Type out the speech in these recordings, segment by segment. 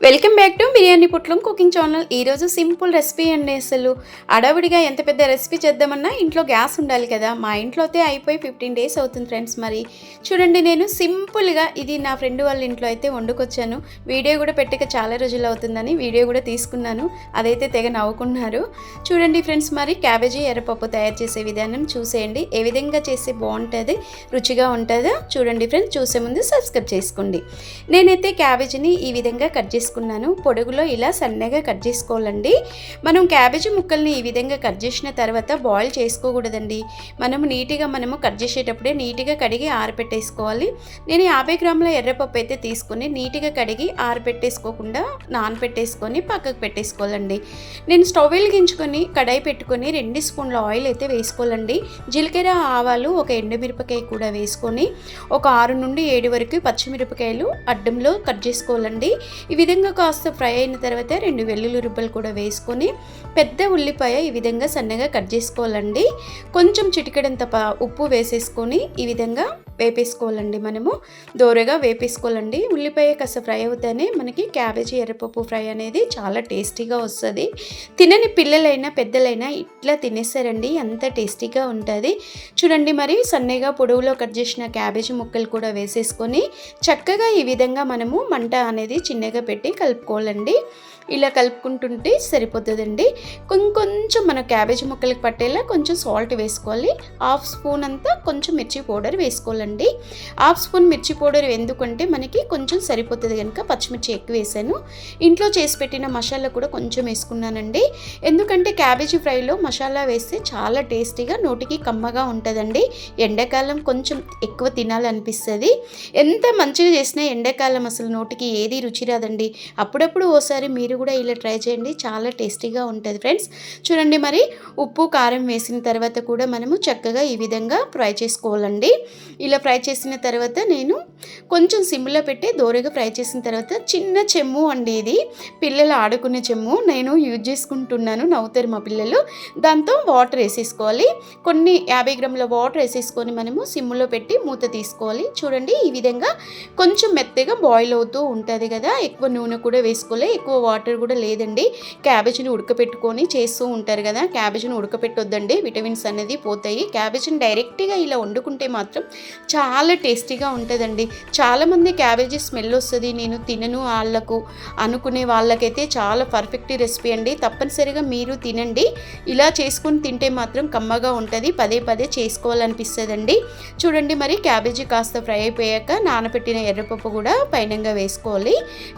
Welcome back to Biryani పుట్లం cooking channel. ఈరోజు simple recipe అండి. అసలు అడవిడిగా ఎంత పెద్ద రెసిపీ చేద్దామన్నా ఇంట్లో గ్యాస్ ఉండాలి కదా. మా ఇంట్లో అయితే అయిపోయి 15 days అవుతుంది ఫ్రెండ్స్. మరి చూడండి, నేను సింపుల్గా ఇది నా ఫ్రెండ్ వాళ్ళ ఇంట్లో అయితే వండుకొచ్చాను. వీడియో కూడా పెట్టక చాలా రోజులు అవుతుందని వీడియో కూడా తీసుకున్నాను. అదైతే తెగ నవ్వుకున్నారు. చూడండి ఫ్రెండ్స్, మరి క్యాబేజీ ఎర్రపప్పు తయారు చేసే విధానం చూసేయండి. ఏ విధంగా చేస్తే బాగుంటుంది, రుచిగా ఉంటుందో చూడండి ఫ్రెండ్స్. చూసే ముందు సబ్స్క్రైబ్ చేసుకోండి. నేనైతే క్యాబేజీని ఈ విధంగా కట్ చేసుకున్నాను. పొడుగులో ఇలా సన్నగా కట్ చేసుకోవాలండి. మనం క్యాబేజీ ముక్కల్ని ఈ విధంగా కట్ చేసిన తర్వాత బాయిల్ చేసుకోకూడదండి. మనము కట్ చేసేటప్పుడే నీట్గా కడిగి ఆరబెట్టేసుకోవాలి. నేను 50 గ్రాముల ఎర్రపప్పు అయితే తీసుకొని నీట్గా కడిగి ఆరబెట్టేసుకోకుండా నానబెట్టేసుకొని పక్కకు పెట్టేసుకోవాలండి. నేను స్టవ్ వెలిగించుకొని కడాయి పెట్టుకొని 2 స్పూన్ల ఆయిల్ అయితే వేసుకోవాలండి. జీలకర్ర, ఆవాలు, ఒక ఎండుమిరపకాయ కూడా వేసుకొని ఒక 6 నుండి 7 వరకు పచ్చిమిరపకాయలు అడ్డంలో కట్ చేసుకోవాలండి. ఈ విధంగా కాస్త ఫ్రై అయిన తర్వాత 2 వెల్లుల్లి రుబ్బలు కూడా వేసుకొని పెద్ద ఉల్లిపాయ ఈ విధంగా సన్నగా కట్ చేసుకోవాలండి. కొంచెం చిటికెడంత ఉప్పు వేసేసుకొని ఈ విధంగా వేపేసుకోవాలండి. మనము దోరగా వేపేసుకోవాలండి. ఉల్లిపాయ కాస్త ఫ్రై అవుతానే మనకి క్యాబేజీ ఎర్రపప్పు ఫ్రై అనేది చాలా టేస్టీగా వస్తుంది. తినని పిల్లలైనా పెద్దలైనా ఇట్లా తినేస్తారండి, అంత టేస్టీగా ఉంటుంది. చూడండి, మరి సన్నగా పొడవులో కట్ చేసిన క్యాబేజీ ముక్కలు కూడా వేసేసుకొని చక్కగా ఈ విధంగా మనము మంట అనేది చిన్నగా పెట్టి కలుపుకోవాలండి. ఇలా కలుపుకుంటుంటే సరిపోతుందండి. కొంచెం మన క్యాబేజీ ముక్కలకు పట్టేలా కొంచెం సాల్ట్ వేసుకోవాలి. 1/2 స్పూన్ అంతా కొంచెం మిర్చి పౌడర్ వేసుకోవాలండి. 1/2 స్పూన్ మిర్చి పౌడర్ ఎందుకంటే మనకి కొంచెం సరిపోతుంది కనుక పచ్చిమిర్చి ఎక్కువ వేసాను. ఇంట్లో చేసి పెట్టిన మసాలా కూడా కొంచెం వేసుకున్నానండి. ఎందుకంటే క్యాబేజీ ఫ్రైలో మసాలా వేస్తే చాలా టేస్టీగా నోటికి కమ్మగా ఉంటుందండి. ఎండాకాలం కొంచెం ఎక్కువ తినాలనిపిస్తుంది. ఎంత మంచిగా చేసినా ఎండాకాలం అసలు నోటికి ఏది రుచి రాదండి. అప్పుడప్పుడు ఓసారి మీరు కూడా ఇలా ట్రై చేయండి, చాలా టేస్టీగా ఉంటుంది ఫ్రెండ్స్. చూడండి, మరి ఉప్పు కారం వేసిన తర్వాత కూడా మనము చక్కగా ఈ విధంగా ఫ్రై చేసుకోవాలండి. ఇలా ఫ్రై చేసిన తర్వాత నేను కొంచెం సిమ్లో పెట్టి దోరగా ఫ్రై చేసిన తర్వాత చిన్న చెమ్ము అండి, ఇది పిల్లలు ఆడుకునే చెమ్ము నేను యూజ్ చేసుకుంటున్నాను, నవ్వుతారు మా పిల్లలు. దాంతో వాటర్ వేసేసుకోవాలి. కొన్ని 50 గ్రాముల వాటర్ వేసేసుకొని మనము సిమ్లో పెట్టి మూత తీసుకోవాలి. చూడండి, ఈ విధంగా కొంచెం మెత్తగా బాయిల్ అవుతూ ఉంటుంది కదా. ఎక్కువ నూనె కూడా వేసుకోవాలి, ఎక్కువ వాటర్ కూడా లేదండి. క్యాబేజీని ఉడకపెట్టుకొని చేస్తూ ఉంటారు కదా, క్యాబేజీని ఉడకపెట్టొద్దండి, విటమిన్స్ అనేది పోతాయి. క్యాబేజీని డైరెక్ట్గా ఇలా వండుకుంటే మాత్రం చాలా టేస్టీగా ఉంటుందండి. చాలామంది క్యాబేజీ స్మెల్ వస్తుంది, నేను తినను వాళ్ళకు అనుకునే వాళ్ళకైతే చాలా పర్ఫెక్ట్ రెసిపీ అండి. తప్పనిసరిగా మీరు తినండి. ఇలా చేసుకొని తింటే మాత్రం కమ్మగా ఉంటుంది, పదే పదే చేసుకోవాలనిపిస్తుందండి. చూడండి, మరి క్యాబేజీ కాస్త ఫ్రై అయిపోయాక నానబెట్టిన ఎర్రపప్పు కూడా పైనంగా వేసుకోవాలి.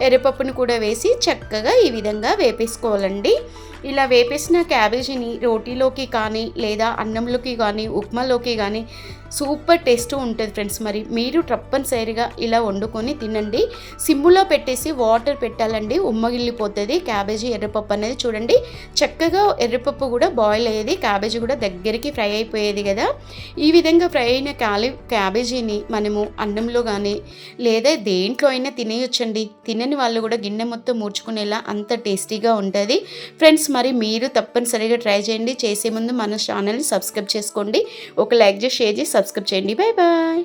ఎర్రపప్పును కూడా వేసి చక్కగా ఈ విధంగా వేపేసుకోవాలండి. ఇలా వేపేసిన క్యాబేజీని రోటీలోకి కానీ లేదా అన్నంలోకి కానీ ఉప్మాలోకి కానీ సూపర్ టేస్ట్ ఉంటుంది ఫ్రెండ్స్. మరి మీరు తప్పనిసరిగా ఇలా వండుకొని తినండి. సిమ్ములో పెట్టేసి వాటర్ పెట్టాలండి, ఉమ్మగిల్లిపోతుంది క్యాబేజీ ఎర్రపప్పు అనేది. చూడండి, చక్కగా ఎర్రపప్పు కూడా బాయిల్ అయ్యేది, క్యాబేజీ కూడా దగ్గరికి ఫ్రై అయిపోయేది కదా. ఈ విధంగా ఫ్రై అయిన క్యాబేజీని మనము అన్నంలో కానీ లేదా దేంట్లో అయినా తినేయొచ్చండి. తినని వాళ్ళు కూడా గిన్నె మొత్తం మూర్చుకునేలా అంత టేస్టీగా ఉంటుంది ఫ్రెండ్స్. మరి మీరు తప్పనిసరిగా ట్రై చేయండి. చేసే ముందు మన ఛానల్ని సబ్స్క్రైబ్ చేసుకోండి, ఒక లైక్ చేసి షేర్ చేసి సబ్స్క్రైబ్ చేయండి. Bye bye.